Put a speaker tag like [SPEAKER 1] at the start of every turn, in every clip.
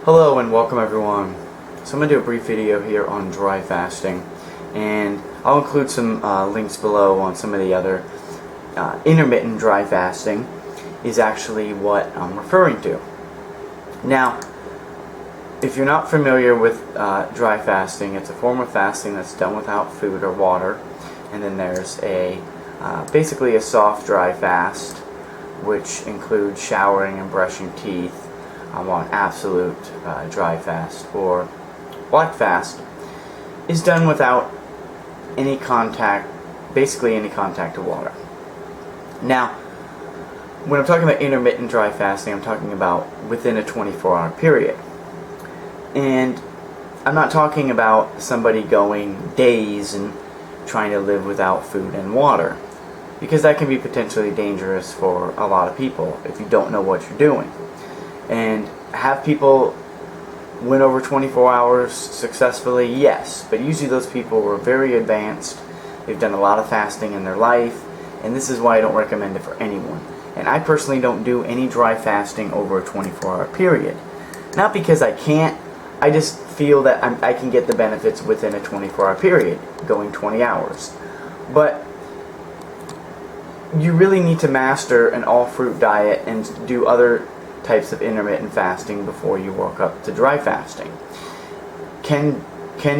[SPEAKER 1] Hello and welcome everyone. So I'm going to do a brief video here on dry fasting, and I'll include some links below on some of the other intermittent dry fasting is actually what I'm referring to. Now, if you're not familiar with dry fasting, it's a form of fasting that's done without food or water, and then there's basically a soft dry fast, which includes showering and brushing teeth. On absolute dry fast or black fast is done without any contact, basically any contact to water. Now, when I'm talking about intermittent dry fasting, I'm talking about within a 24-hour period. And I'm not talking about somebody going days and trying to live without food and water, because that can be potentially dangerous for a lot of people if you don't know what you're doing. And have people win over 24 hours successfully? Yes, but usually those people were very advanced. They've done a lot of fasting in their life, and this is why I don't recommend it for anyone. And I personally don't do any dry fasting over a 24-hour period. Not because I can't, I just feel that I can get the benefits within a 24-hour period, going 20 hours. But you really need to master an all-fruit diet and do other types of intermittent fasting before you work up to dry fasting. Can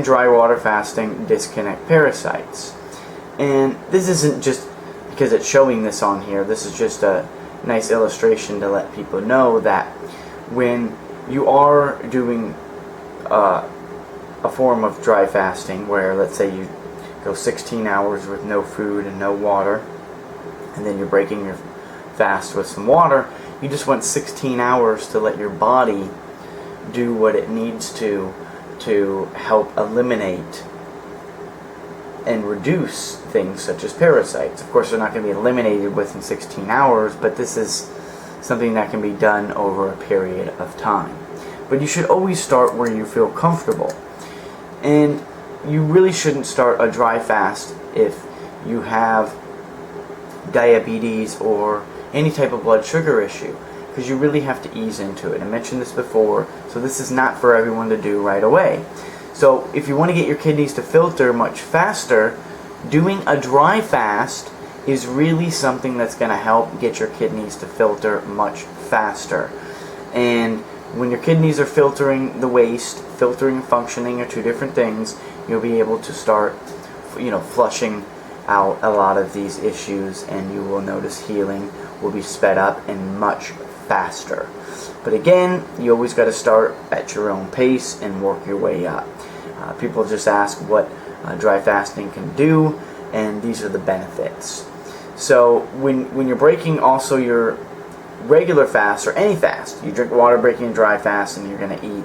[SPEAKER 1] dry water fasting disconnect parasites? And this isn't just because it's showing this on here. This is just a nice illustration to let people know that when you are doing a form of dry fasting, where let's say you go 16 hours with no food and no water, and then you're breaking your fast with some water, you just want 16 hours to let your body do what it needs to help eliminate and reduce things such as parasites. Of course, they're not going to be eliminated within 16 hours, but this is something that can be done over a period of time. But you should always start where you feel comfortable. And you really shouldn't start a dry fast if you have diabetes or any type of blood sugar issue, because you really have to ease into it. I mentioned this before, so this is not for everyone to do right away. So if you want to get your kidneys to filter much faster, doing a dry fast is really something that's going to help get your kidneys to filter much faster. And when your kidneys are filtering the waste, filtering and functioning are two different things, you'll be able to start, flushing out a lot of these issues, and you will notice healing will be sped up and much faster. But again, you always got to start at your own pace and work your way up. People just ask what dry fasting can do, and these are the benefits. So when you're breaking also your regular fast or any fast, you drink water, breaking a dry fast, and you're going to eat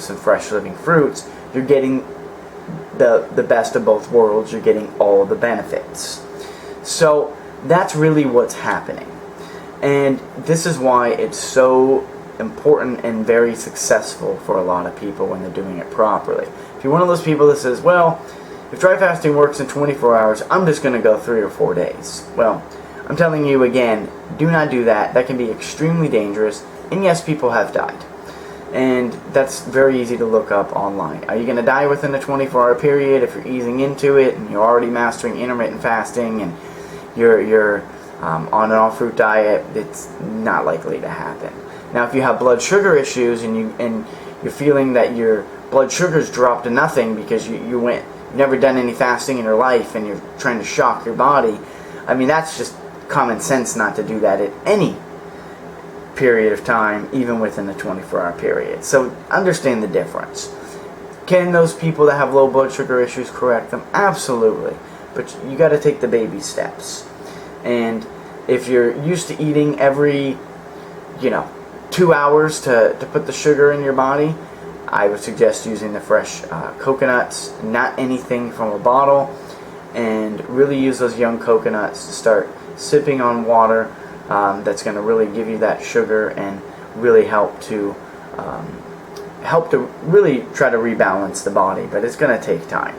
[SPEAKER 1] some fresh living fruits, you're getting the best of both worlds. You're getting all the benefits. So that's really what's happening, and this is why it's so important and very successful for a lot of people when they're doing it properly. If you're one of those people that says, well, if dry fasting works in 24 hours, I'm just going to go 3 or 4 days. Well, I'm telling you again, do not do that. That can be extremely dangerous, and yes, people have died. And that's very easy to look up online. Are you going to die within a 24-hour period if you're easing into it and you're already mastering intermittent fasting and you're on an all-fruit diet? It's not likely to happen. Now, if you have blood sugar issues and you're feeling that your blood sugar's dropped to nothing because you've never done any fasting in your life and you're trying to shock your body, I mean, that's just common sense not to do that at any period of time, even within the 24-hour period. So understand the difference. Can those people that have low blood sugar issues correct them? Absolutely. But you got to take the baby steps. And if you're used to eating every 2 hours to put the sugar in your body, I would suggest using the fresh coconuts, not anything from a bottle, and really use those young coconuts to start sipping on water. That's going to really give you that sugar and really help to really try to rebalance the body, but it's going to take time.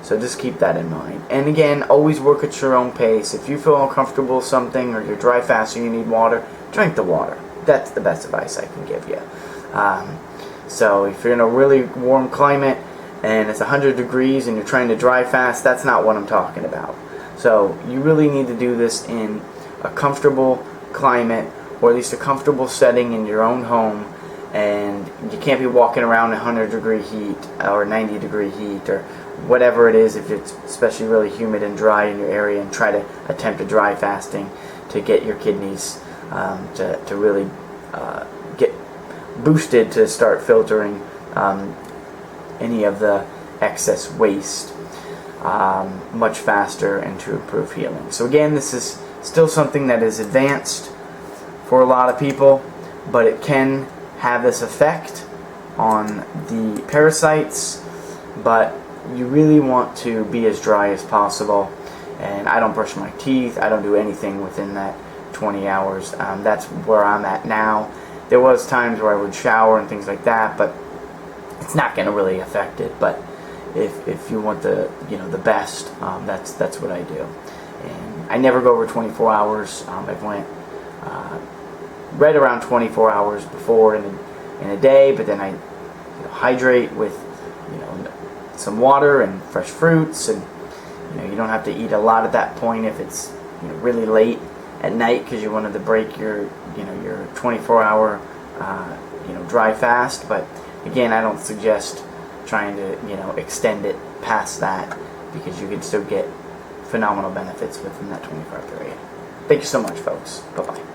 [SPEAKER 1] So just keep that in mind. And again, always work at your own pace. If you feel uncomfortable with something, or you're dry fasting, you need water, drink the water. That's the best advice I can give you. So if you're in a really warm climate and it's 100 degrees and you're trying to dry fast, that's not what I'm talking about. So you really need to do this in a comfortable climate, or at least a comfortable setting in your own home, and you can't be walking around in 100-degree heat or 90-degree heat or whatever it is, if it's especially really humid and dry in your area, and try to attempt a dry fasting to get your kidneys to really get boosted to start filtering any of the excess waste much faster and to improve healing. So again, this is still something that is advanced for a lot of people, but it can have this effect on the parasites, but you really want to be as dry as possible. And I don't brush my teeth, I don't do anything within that 20 hours. That's where I'm at now. There was times where I would shower and things like that, but it's not going to really affect it. But if you want the the best, that's what I do. And I never go over 24 hours. I've went right around 24 hours before in a day, but then I hydrate with some water and fresh fruits, and you don't have to eat a lot at that point if it's really late at night because you wanted to break your your 24-hour dry fast. But again, I don't suggest trying to extend it past that, because you can still get phenomenal benefits within that 24-hour period. Thank you so much, folks. Bye-bye.